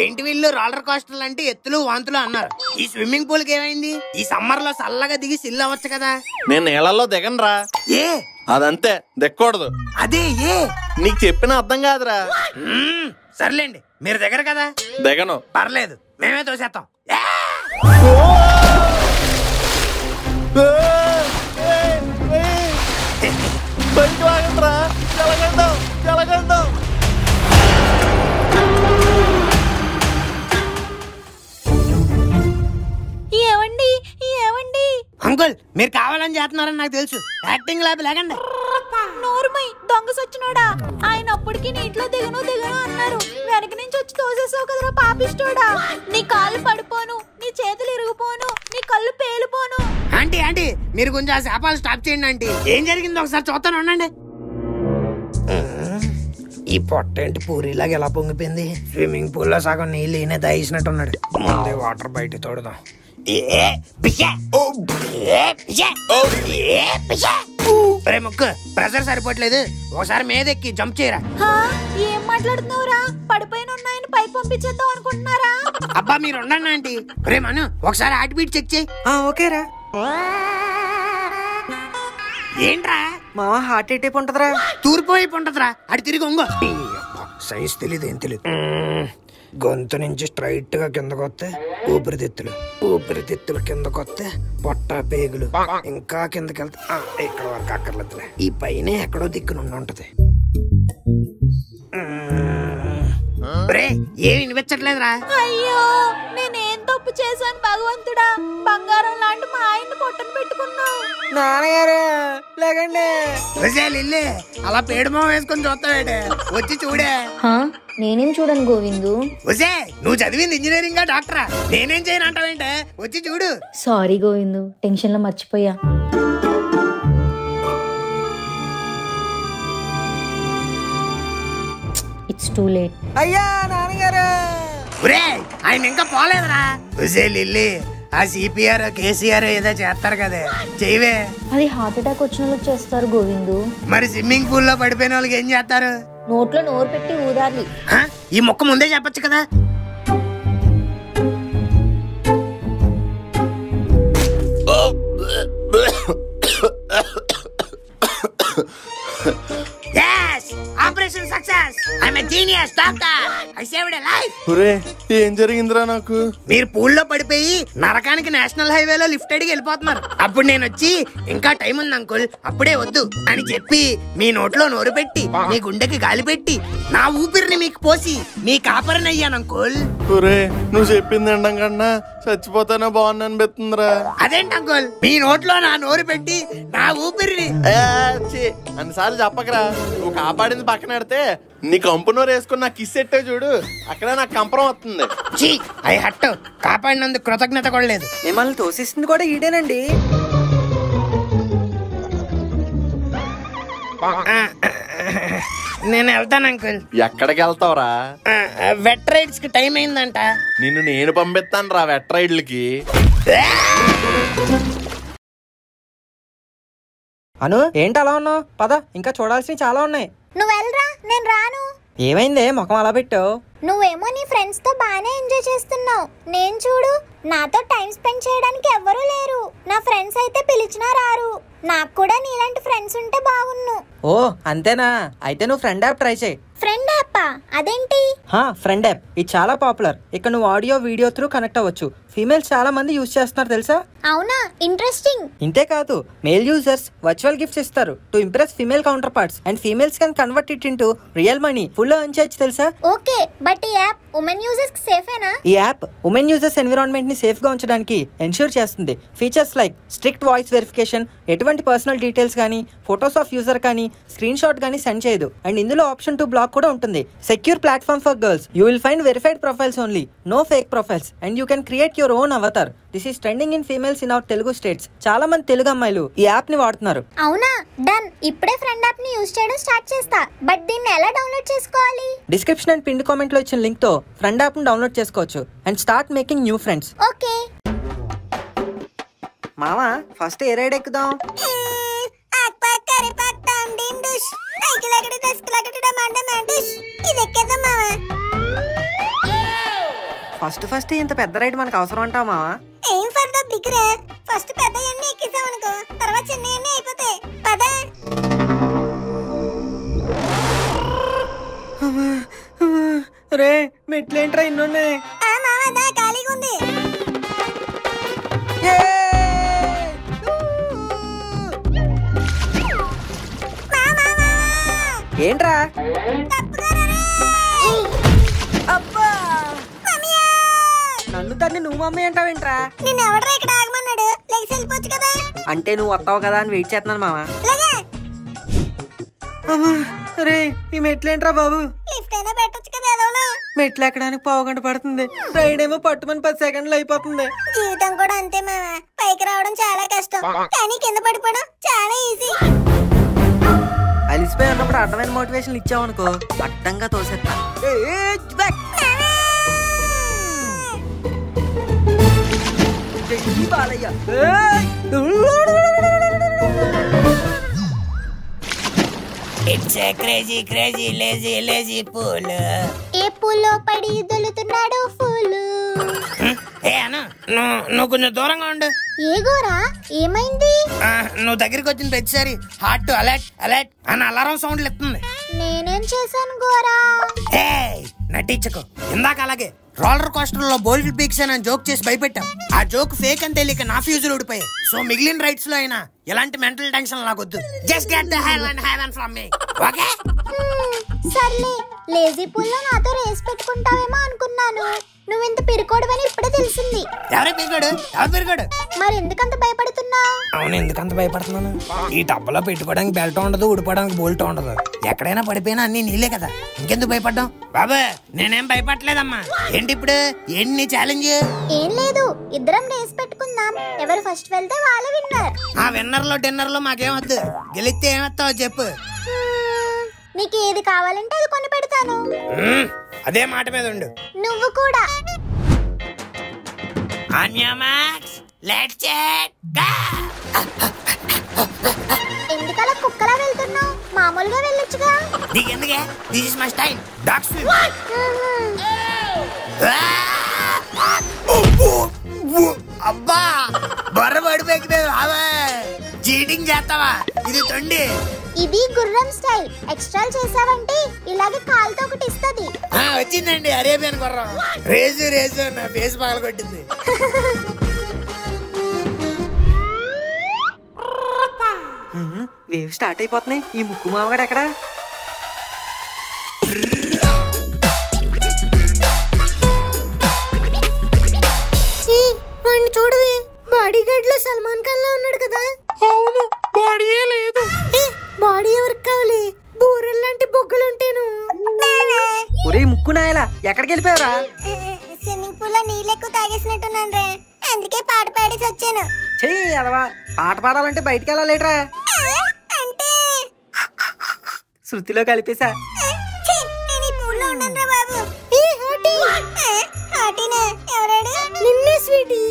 Giant wheel, roller కోస్టర్లు అంటే ఎత్తులు వాంతులు అన్నారు. ఈ స్విమ్మింగ్ పూల్ కి ఏమైంది? ఈ సమ్మర్ లో చల్లగా దిగి సిల్ అవ్వచ్చు కదా. నేను నీళ్ళల్లో దిగనరా. ఏ అదంతే, దిక్కకూడదు. అదే ఏ నీకు చెప్పిన అర్థం కాదురా. సర్లేండి, మీరు దగ్గర కదా. దిగను. పర్లేదు, మేమే తోసేస్తాం. ఏవండి ఏవండి అంకుల్, మీరు కావాలని చేస్తున్నారని నాకు తెలుసు. Acting lab లేకండి. నోరుమై దొంగ సచ్చినోడా. ఆయన అప్పటికి నీటిలో దిగను దిగను అన్నారు. వెనక నుంచి వచ్చి తోసేసావు కదరా పాపిస్తోడా. నీ కాళ్ళు పడిపోను, నీ చేతులు ఇరిగిపోను, నీ కళ్ళు పేలిపోను. ఆంటీ ఆంటీ, మీరు కొంచెం ఆ శాపాలు స్టాప్ చేయండి ఆంటీ. ఏం జరిగిందో ఒకసారి చూస్తాను, ఉండండి. ఈ పొట్ట ఏంటి పూరిలాగా ఎలా పొంగిపోయింది? స్విమ్మింగ్ పూల్ లో సగం నీళ్ళు ఈయన దాయిసినట్టున్నాడు. ముందే వాటర్ బయట తోడదాం. ముక్కు ప్రెషర్ సరిపోవట్లేదు, ఒకసారి మీదెక్కి జంప్ చేయరా. ఏం మాట్లాడుతున్నావురా? పడిపోయిన ఉన్నాయని పైకి పంపించేద్దాం అనుకుంటున్నారా? అబ్బా మీరు ఉండండి ఆంటీ. రే మను, ఒకసారి హార్ట్ బీట్ చెక్ చేయి. ఓకేరా. ఏంట్రా మా హార్ట్ అటాక్ ఉంటదిరా. తూర్పు వైపు ఉంటదిరా, అటు తిరిగి ఉంగో. సైన్స్ తెలీదు, ఏం తెలీదు. గొంతు నుంచి స్ట్రైట్ గా కిందకు వస్తే ఊపిరితిత్తులు, ఊపిరితిత్తులు కిందకు వస్తే పొట్ట, పేగులు, ఇంకా కిందకి వెళ్తే ఇక్కడ వరకు అక్కర్లేదులే. ఈ పైన ఎక్కడో దిక్కునుండి ఉంటది. ఏమి వినిపించట్లేదురా? అయ్యో, నేనేం తప్పు చేశాను భగవంతుడా? బంగారం లాంటి మా ఆయన్ని పొట్టను పెట్టుకున్నావు. నాన్నగారు లేకండి. అలా పేడుమో వేసుకొని చూస్తావేటే, వచ్చి చూడే. నేనేం చూడను గోవిందు. ఒసే, నువ్వు చదివింది ఇంజనీరింగ్ డాక్టరా? నేనేం చేయను అంటావేంటే, వచ్చి చూడు. సారీ గోవిందు, టెన్షన్ లో మర్చిపోయా. It's too late. అయ్యా నాన్నగారు. ఆయన ఇంకా పోలేదురా. ఒసే లిల్లీ, ఆ సిపిఆర్ కేసీఆర్ ఏదో చేస్తారు కదా, చెయ్యవే. అది హార్ట్ అటాక్ వచ్చిన వాళ్ళకి చేస్తారు గోవిందు. మరి స్విమ్మింగ్ పూల్ లో పడిపోయిన వాళ్ళకి ఏం చేస్తారు? నోట్లో నోరు పెట్టి ఊదాలి. ఈ మొక్క ముందే చెప్పొచ్చు కదా. Operation success. I'm a genius doctor. I saved a life. ఒరే, ఏం జరిగిందిరా నాకు? మీరు పూల్లో పడిపోయి నరకానికి నేషనల్ హైవేలో లిఫ్ట్ అడిగి వెళ్ళిపోతున్నారు. అప్పుడు నేను వచ్చి ఇంకా టైం ఉంది అంకుల్, అప్పుడే వద్దు అని చెప్పి మీ నోట్లో నోరు పెట్టి, మీ గుండెకి గాలి పెట్టి, నా ఊపిరిని మీకు పోసి మీ కాపరిని అయ్యాను అంకుల్. ఒరే, నువ్వు చెప్పింది ఎండం కన్నా చచ్చిపోతానో బాగున్నా అనిపిస్తుందిరా. అదేంటి అంకుల్, మీ నోట్లో నా నోరు పెట్టి నా ఊపిరిని అన్నిసార్లు చెప్పకరా. నువ్వు కాపాడింది పక్కన పెడితే నీ కంపు నోరు వేసుకుని నాకు కిస్ ఎట్టే చూడు, అక్కడ నాకు కంపరం వస్తుంది. అయి హట్టు, కాపాడినందుకు కృతజ్ఞత కూడా లేదు. మిమ్మల్ని తోసేసింది కూడా ఈడేనండి. నేను వెళ్తాను అంకుల్. ఎక్కడికి వెళ్తావురా? వెట్ రైడ్స్ కి టైం అయిందంట. నిన్ను నేను పంపిస్తాను రా వెట్ రైడ్లకి. అను, ఏంటి అలా ఉన్నావు? పద, ఇంకా చూడాల్సినవి చాలా ఉన్నాయి. నువ్వు వెళ్ళరా, నేను రాను. ఏమైందే ముఖం అలా పెట్టావు? నువ్వేమో నీ ఫ్రెండ్స్ తో బానే ఎంజాయ్ చేస్తున్నావు. నేను చూడు, నాతో టైం స్పెండ్ చేయడానికి ఎవ్వరూ లేరు. నా ఫ్రెండ్స్ అయితే పిలిచినా రారు. నాకు కూడా నీలాంటి ఫ్రెండ్స్ ఉంటే బాగున్ను. ఓ అంతేనా? అయితే నువ్వు ఫ్రెండ్ యాప్ ట్రై చేయి. Friend app? అదేంటి? ఫ్రెండ్ యాప్ ఇది చాలా పాపులర్. ఇక్కడ నువ్వు ఆడియో వీడియో త్రూ కనెక్ట్ అవ్వచ్చు. ఫీమేల్స్ చాలా మంది యూజ్ చేస్తున్నారు తెలుసా? అవునా, ఇంట్రెస్టింగ్. ఇంతే కాదు, మేల్ యూజర్స్ వర్చువల్ గిఫ్ట్స్ ఇస్తారు to impress female counter parts and females can convert it into real money. Full earn చేయొచ్చు తెలుసా? ఓకే, బట్ ఈ యాప్ ఉమెన్ యూజర్స్ కి సేఫేనా? ఈ యాప్ ఉమెన్ యూజర్స్ ఎన్విరాన్మెంట్ ని సేఫ్ గా ఉంచడానికి ఎన్ష్యూర్ చేస్తుంది. Features like strict voice verification, ఎటువంటి పర్సనల్ డీటెయిల్స్ కానీ, ఫోటోస్ ఆఫ్ యూజర్ కానీ, స్క్రీన్ షాట్ కానీ సెండ్ చేయదు. అండ్ ఇందులో ఆప్షన్ టు బ్లాక్ కూడా ఉంటుంది. Secure platform for girls. You will find verified profiles only, no fake profiles, and you can create your own avatar. This is trending in females in our Telugu states. చాలా మంది తెలుగు అమ్మాయిలు ఈ app ని వాడుతున్నారు. అవునా, done. ఇప్పుడే ఫ్రెండ్ యాప్ ని use చేయడం స్టార్ట్ చేస్తా. బట్ దీన్ని ఎలా డౌన్లోడ్ చేసుకోవాలి? డిస్క్రిప్షన్ అండ్ పిన్ కామెంట్ లో ఇచ్చిన లింక్ తో ఫ్రెండ్ యాప్ ని డౌన్లోడ్ చేసుకోవచ్చు and start making new friends. Okay మామా, ఫస్ట్ ఏ రైడ్ ఎక్కుదాం? ఫస్ట్ ఇంత పెద్ద రైడ్ మనకు అవసరం అంటావా మావా? ఏం for the big ray. First పెద్దయన్నీ ఎక్కేసామనుకో, తర్వాత చిన్నయన్నీ అయిపోతాయి. పద. రే మెట్లేంట్రా ఇన్నున్నాయి. మావా దా ఖాళీగా ఉంది. ఏంట్రా అబ్బా నన్ను తన్ని నువ్వు మమ్మీ అంటావేంట్రా? నిన్ను ఎవడరా ఇక్కడ ఆగమన్నాడు? లెగ్స్ వెళ్ళిపోవచ్చు కదా. అంటే నువ్వు వస్తావు కదా అని వెయిట్ చేస్తున్నాను మావా. రే ఈ మెట్లేంట్రా బాబు? లిఫ్ట్ అయినా పెట్టొచ్చు కదా ఏదోనా. మెట్లు ఎక్కడానికి 1/2 గంట పడుతుంది. రైడ్ ఏమో పట్టుమని 10 సెకండ్లు అయిపోతుంది. జీవితం కూడా అంతే మావా. పైకి రావడం చాలా కష్టం, కానీ కింద పడిపోవడం చాలా ఈజీ. అలిసిపోయి ఉన్నప్పుడు అడ్డమైన మోటివేషన్ ఇచ్చావనుకో అడ్డంగా తోసేస్తా. It's a crazy crazy lazy lazy pool. ఏ పూల్లో పడి దొలుతున్నాడు పూలు. ఏ అను నువ్వు కొంచెం దూరంగా ఉండు. ఏ గోరా ఏమైంది? నువ్వు దగ్గరికి వచ్చిన ప్రతిసారి హార్ట్ అలర్ట్ అలర్ట్ అని అలారం సౌండ్లు ఇస్తుంది. నేనేం చేశాను గోరా? ఏ నటించకు. ఇందాక అలాగే రోలర్ కోస్టర్ లో బోల్డ్ పీక్స్ అని జోక్ చేసి భయపెట్టాం. ఆ జోక్ ఫేక్ అని తెలియక నా ఫ్యూజులు ఊడిపోయాయి. సో మిగిలిన రైడ్స్ లో అయినా ఎలాంటి మెంటల్ టెన్షన్ నాకొద్దు. Just get the hell and heaven from me. Okay సర్లే. లేజీ పూల్లో నాతో రేస్ పెట్టుకుంటావేమో అనుకున్నాను. నువ్వింత పిరుకోడవని ఇప్పుడే తెలిసింది. ఎవరు పిరిగాడు? మరి ఎందుకంత భయపడుతున్నావు? అవును ఎందుకంత భయపడుతున్నాను? ఈ టబ్బలో పెట్టుకోవడానికి బెల్ట్ ఉండదు, ఊడిపోవడానికి బోల్ట్ ఉండదు. ఎక్కడైనా పడిపోయినా అన్ని నీళ్ళే కదా, ఇంకెందుకు భయపడ్డాం? బాబా నేనేం భయపడలేదమ్మా. ఏంటి ఇప్పుడు ఏంటి నీ ఛాలెంజ్? ఏం లేదు, ఇద్దరం రేస్ పెట్టుకుందాం. ఎవరు ఫస్ట్ వెళ్తే వాళ్ళే విన్నర్. ఆ విన్నర్ లో డిన్నర్ లో మాకేమొద్దు. గెలిస్తే ఏమొస్తావో చెప్పు. నీకు ఏది కావాలంటే అది కొని పెడతాను. అదే మాట మీద ఉండు. నువ్వు కూడా. ఎందుకలా కుక్కలా వెళ్తున్నావు? మామూలుగా వెళ్ళొచ్చుగా. ఎందుకే? This is my style. Dog swim. అబ్బా బర్ర పడిపోయి చీటింగ్ చేస్తావా? ఇది తొండి. ఇది గుర్రం స్టైల్. ఎక్స్ట్రా చేసావంటే ఇలాగే కాలుతో ఒకటి ఇస్తది. వచ్చిందండి అరేబియన్ గుర్రం. రేసు నా ఫేస్ పగలగొట్టింది. వేవ్ స్టార్ట్ అయిపోతున్నాయి. ఈ ముక్కు మామగాడు ఎక్కడ? చూడవే, బాడీ గార్డ్ లో సల్మాన్ ఖాన్ లా ఉన్నాడు కదా. అవును, బాడీయే లేదు. బాడీ ఎవరికి కావాలి? బూరెల్లాంటి బొగ్గులుంటేను. ఒరే ముక్కు నాయలా ఎక్కడికి వెళ్ళిపోయారా? స్విమ్మింగ్ పూల్ లో నీళ్ళు ఎక్కువ తాగేసినట్టున్నాను రే, అందుకే పాట పాడేసి వచ్చాను. చెయ్యి అదవా, పాట పాడాలంటే బయటికి వెళ్ళాలేట్రా? అంటే శృతిలో కలిపేశా. నేను ఈ పూల్లో ఉండను రా బాబు. హాటీనా? ఎవరాడు? నిన్నే స్వీటీ.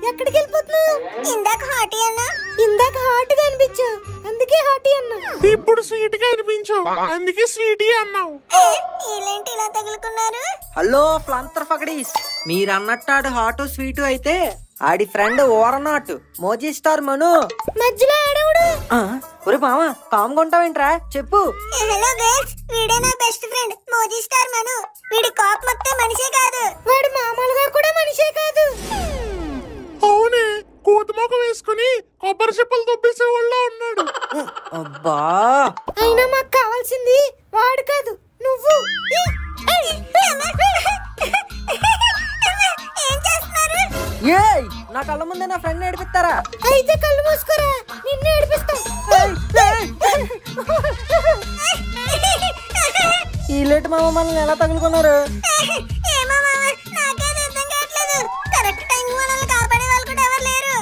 ఎక్కడికి వెళ్ళిపోతున్నావు? ఇందాక హాటీ అన్నా. ఇందాక హాట్ గా అనిపించు, అందుకే హాటీ అన్నా. ఇప్పుడు స్వీట్ గా అనిపించావు, అందుకే స్వీటీ అన్నావు. వీళ్ళేంటి ఇలా తగులుకున్నారు? హలో ఫ్లంతర్ ఫకడీస్, మీరు అన్నట్టు హాట్ స్వీట్ అయితే ఆడి ఫ్రెండ్ ఓరనాట్ మోజీ స్టార్ మను. మధ్యలో ఆడవుడు. ఒరే మామ కామ్ కొంటావేంట్రా చెప్పు. హలో గర్ల్స్, వీడే నా బెస్ట్ ఫ్రెండ్ మోజీ స్టార్ మను. వీడి కాప్ మొత్తం మనిషే కాదు, వాడు మామూలుగా కూడా మనిషే కాదు. అవునే, కోతుమొక వేసుకుని కొబ్బరి చెప్పులు దొబ్బేసే వాళ్ళ ఉన్నాడు. అబ్బా అయినా మాకు కావాల్సింది వాడు కాదు, నువ్వు. ఏం చేస్తున్నారు? ఏయ్ నా కళ్ళ ముందే నా ఫ్రెండ్ ఏడిపిస్తారా? అయితే కళ్ళు మూసుకోరా, నిన్ను ఏడిపిస్తా. ఈ లేట్ మామ మనల్ని ఎలా తగులుకున్నారు? ఏమో మామ, నాకేది అర్థం కావట్లేదు. కరెక్ట్ టైం మనల్ని కాపాడే వాళ్ళు కూడా ఎవరు లేరు.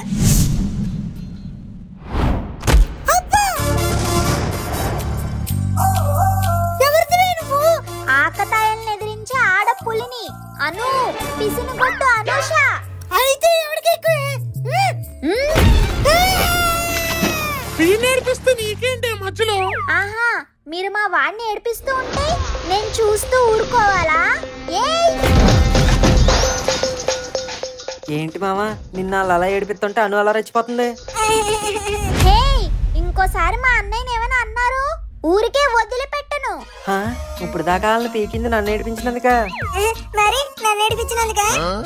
ఎవరిదివే నువ్వు? ఆకతాయిల్ని ఎదిరించే ఆడ పులిని అను. పిసిని కొట్టు అనుష. అయితే ఎవరికి నేర్పిస్తే నీకేంటి మధ్యలో? ఆహా, మీరు మా వాడిని ఏడిపిస్తూ ఉంటే నేను చూస్తూ ఊరుకోవాలా? ఏయ్ ఏంటి మామ నిన్న అలా ఏడిపిస్తుంటే అను అలా రెచ్చిపోతుంది. హే, ఇంకోసారి మా అన్నయ్యని ఏమైనా అన్నారు ఊరికే వదిలిపెట్టను. ఇప్పుడు దాకా వాళ్ళని పీకింది నన్ను ఏడిపించినందుక. మరి నన్ను ఏడిపించినందుక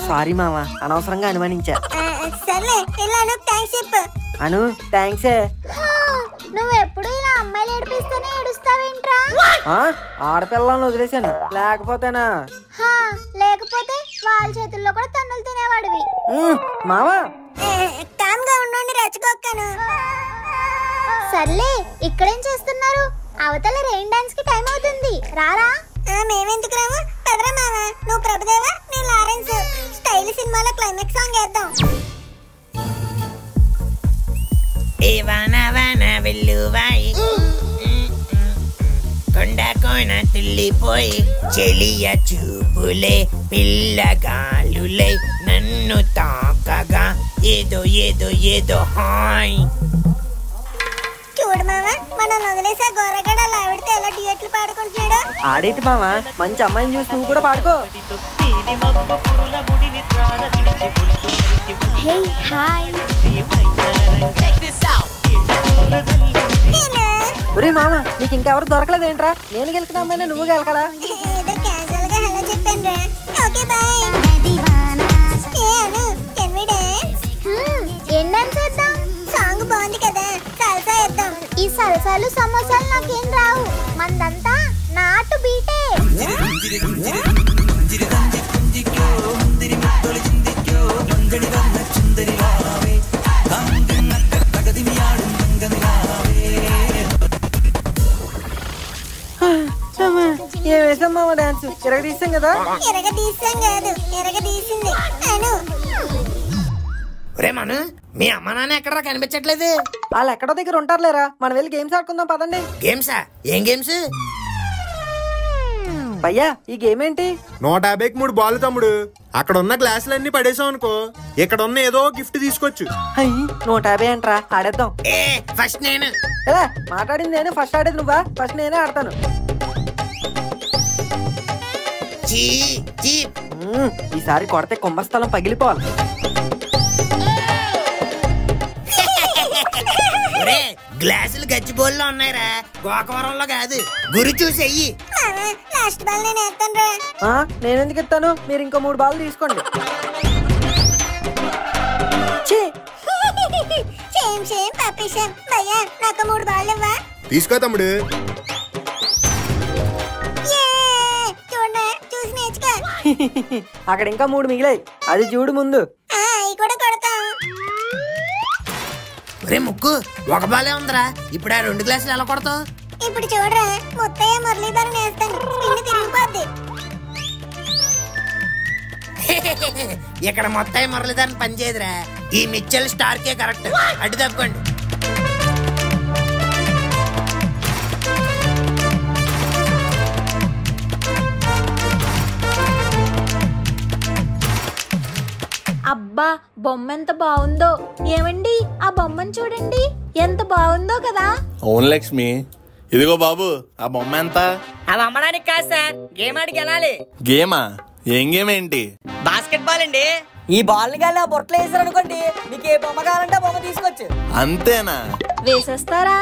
సారీ మామ, అనవసరంగా అనుమానించా. సర్లే ఇలా థ్యాంక్స్ చెప్పు. అను థ్యాంక్సే. నువ్వెప్పుడు ఇలా అమ్మాయిలు ఏడిపిస్తేనే ఏడుస్తావేంట్రా? ఆడపిల్లలను వదిలేసాను, లేకపోతేనా? లేకపోతే వాళ్ళ చేతుల్లో కూడా తన్నులు తినేవాడివి. మావా కామ్గా ఉండండి, రెచ్చగొక్కను. సర్లే, ఇక్కడేం చేస్తున్నారు? అవతల రెయిన్ డాన్స్ కి టైం అవుతుంది, రారా. మేమెందుకు రాము, పదరా మామ. నువ్వు ప్రభుదేవా, నేను లారెన్స్. స్టైల్ సినిమాలో క్లైమాక్స్ సాంగ్ వేద్దాం. వెల్లువాయి కొండ కోన తుల్లిపోయి చెలియ చూపులే పిల్లగాలులే నన్ను తాకగా ఏదో ఏదో ఏదో హాయ్. చూడు మామ, మనం వదిలేసా గోరగడ లావిడితే ఎలా డ్యూయట్లు పాడుకుంటున్నాడు. ఆడేటి మామ, మంచి అమ్మాయిని చూసి నువ్వు కూడా పాడుకో. Hey hi. ఒరే మామ, నీకు ఇంకెవరు దొరకలేదేంట్రా? నేను గెలిచిన అమ్మాయినా నువ్వు గెలకడా? ఏదో క్యాజువల్ గా హలో చెప్పాను రా. Okay bye. ఏం డాన్స్ చేద్దాం? సాంగ్ బాగుంది కదా, సల్సా వేద్దాం. ఈ సల్సాలు సమోసాలు నాకేం రావు, మందంతా నాటు బీటే. ఏ వేసాం మామ డాన్స్? ఎరగదీసాం కదా? ఎరగదీసాం కాదు, ఎరగదీసింది అను. ఒరే మను, మీ అమ్మ నాన్న ఎక్కడా కనిపించట్లేదు. వాళ్ళు ఎక్కడో దగ్గర ఉంటారులేరా, మనం వెళ్ళి గేమ్స్ ఆడుకుందాం పదండి. గేమ్సా? ఏం గేమ్స్? భయ్యా ఈ గేమ్ ఏంటి? 150కి 3 బాల్ తమ్ముడు. అక్కడ ఉన్న గ్లాసులన్నీ పడేసాం అనుకో, ఇక్కడ ఉన్న ఏదో గిఫ్ట్ తీసుకోవచ్చు. 150 అంట్రా, ఆడేద్దాం. ఫస్ట్ నేను. మాట్లాడింది నేను, ఫస్ట్ ఆడేది నువ్వా? ఫస్ట్ నేనే ఆడతాను. ఈసారి కొడితే కుంభస్థలం పగిలిపోవాలి. గ్లాసులు గచ్చిబోల్లో ఉన్నాయిరా, గోకవరంలో కాదు. గురి చూసేయి. లాస్ట్ బాల్ నేను వేస్తాను రా. నేనెందుకు ఇస్తాను? మీరు ఇంకో 3 బాల్ తీసుకోండి. సేమ్ పప్పి సేమ్. భయ్యా నాకు 3 బాల్ ఇవ్వా? తీసుకో తమ్ముడు. చూడనా, చూసి నేర్చుకో. అక్కడ ఇంకా 3 మిగిలాయి, అది చూడు ముందు. అవి కూడా కొడతాం. ఒరే ముక్కు, ఒక బాలే ఉందిరా, ఇప్పుడు ఆ 2 గ్లాసులు ఎలా కొడతావు? ఇప్పుడు చూడరా, ముత్తయ్య మురళీధరన్ వేస్తాను, స్పిన్ తిరిగిపోద్ది. ఇక్కడ మొత్తం మురళీధరన్ పనిచేయదురా, ఈ మిచ్చల్ స్టార్ కే కరెక్ట్. అడ్డు తప్పుకోండి. అబ్బా, బొమ్మ ఎంత బాగుందో. ఏమండి, ఆ బొమ్మను చూడండి, ఎంత బాగుందో కదా. అవును లక్ష్మి, ఇదిగో బాబు, ఆ బొమ్మ ఎంత? అవి అమ్మడానికి కాదు సార్, గేమ్ ఆడికి వెళ్ళాలి. గేమా? ఏం గేమ్ ఏంటి? బాస్కెట్ బాల్ అండి. ఈ బాల్ ని కానీ ఆ బొట్టలో వేసారు అనుకోండి, మీకు ఏ బొమ్మ కావాలంటే బొమ్మ తీసుకోవచ్చు. అంతేనా? వేసేస్తారా?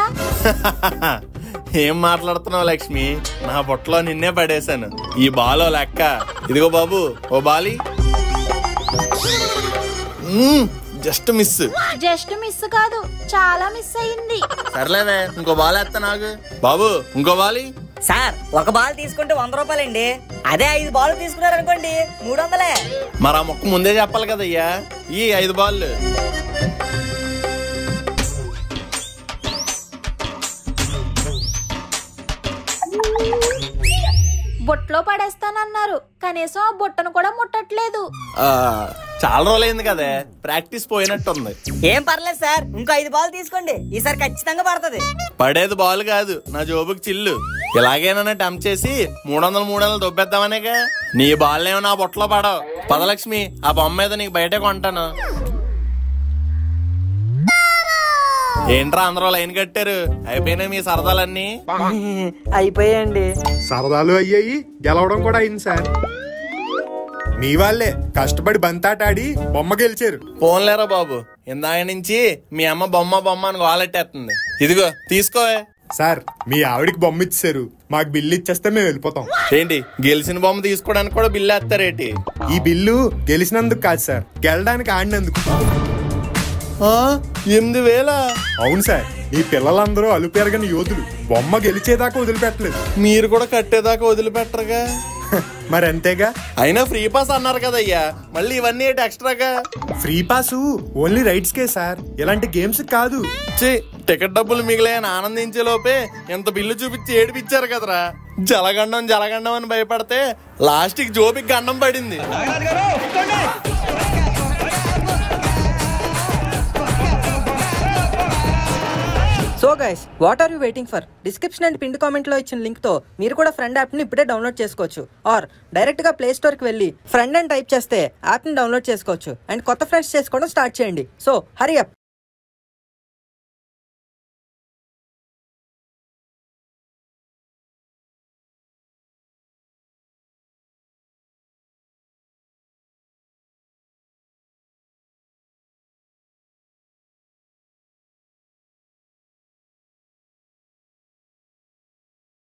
ఏం మాట్లాడుతున్నావు లక్ష్మి, నా బొట్టలో నిన్నే పడేశాను. ఈ బాలో లెక్క. ఇదిగో బాబు, ఓ బాలి. Just miss. జస్ట్ మిస్ కాదు, చాలా మిస్ అయింది. సర్లేవే, ఇంకో బాల్ వేస్తా నాకు. బాబు ఇంకో బాలి. సార్, ఒక బాల్ తీసుకుంటే 100 రూపాయలండి. అదే 5 బాల్ తీసుకున్నారనుకోండి 300. మరి ఆ మొక్క ముందే చెప్పాలి కదయ్యా. ఈ 5 బాల్. బొట్లో పడేస్తానన్నారు, కనీసం ఆ బొట్టను కూడా ముట్టట్లేదు. చాలా రోజులైంది కదే, ప్రాక్టీస్ పోయినట్టుంది. ఏం పర్లేదు సార్, ఇంకో 5 బాల్ తీసుకోండి, ఈసారి ఖచ్చితంగా పడుతుంది. పడేది బాల్ కాదు, నా జోబుకి చిల్లు. ఇలాగేనా టెంప్ చేసి 300 దొబ్బేద్దామనేగా. నీ బాల్ ఏమో నా బొట్టలో పడవు. పదలక్ష్మి, ఆ బొమ్మ మీద నీకు బయట కొంటాను. ఏంట్రా అందరూ లైన్ కట్టారు? అయిపోయినాయి మీ సరదాలన్నీ? అయిపోయాయండి. సరదాలు అయ్యాయి, గెలవడం కూడా అయింది సార్. మీ వాళ్ళే కష్టపడి బంతాట ఆడి బొమ్మ గెలిచారు. ఫోన్లేరా బాబు, ఇందాక నుంచి మీ అమ్మ బొమ్మ బొమ్మ అని గోలెట్టేస్తుంది. ఇదిగో తీసుకో. సార్ మీ ఆవిడికి బొమ్మ ఇచ్చారు, మాకు బిల్లు ఇచ్చేస్తే మేము వెళ్ళిపోతాం. ఏంటి గెలిచిన బొమ్మ తీసుకోవడానికి కూడా బిల్లు వేస్తారేటి? ఈ బిల్లు గెలిచినందుకు కాదు సార్, గెలడానికి ఆడినందుకు. 8,000? అవును సార్, ఈ పిల్లలందరూ అలుపెరగని యోధులు, బొమ్మ గెలిచేదాకా వదిలిపెట్టలేదు. మీరు కూడా కట్టేదాకా వదిలిపెట్టరుగా? మరి అంతేగా. అయినా ఫ్రీ పాస్ అన్నారు కదయ్యా, మళ్ళీ ఇవన్నీ ఏంటి ఎక్స్ట్రాగా? ఫ్రీ పాసు ఓన్లీ రైడ్స్ కే సార్, ఇలాంటి గేమ్స్ కాదు. టికెట్ డబ్బులు మిగిలిన ఆనందించే లోపే ఇంత బిల్లు చూపించి ఏడిపించారు కదరా. జలగండం జలగండం అని భయపడితే లాస్ట్ కి జోబికి గండం పడింది. So guys, what are you waiting for? Description and pin comment లో ఇచ్చిన లింక్ తో మీరు కూడా ఫ్రెండ్ యాప్ ని ఇప్పుడే డౌన్లోడ్ చేసుకోవచ్చు. ఆర్ డైరెక్ట్ గా ప్లే స్టోర్ కి వెళ్ళి ఫ్రెండ్ అని టైప్ చేస్తే యాప్ ని డౌన్లోడ్ చేసుకోవచ్చు అండ్ కొత్త ఫ్రెండ్స్ చేసుకోవడం స్టార్ట్ చేయండి. So Hari up.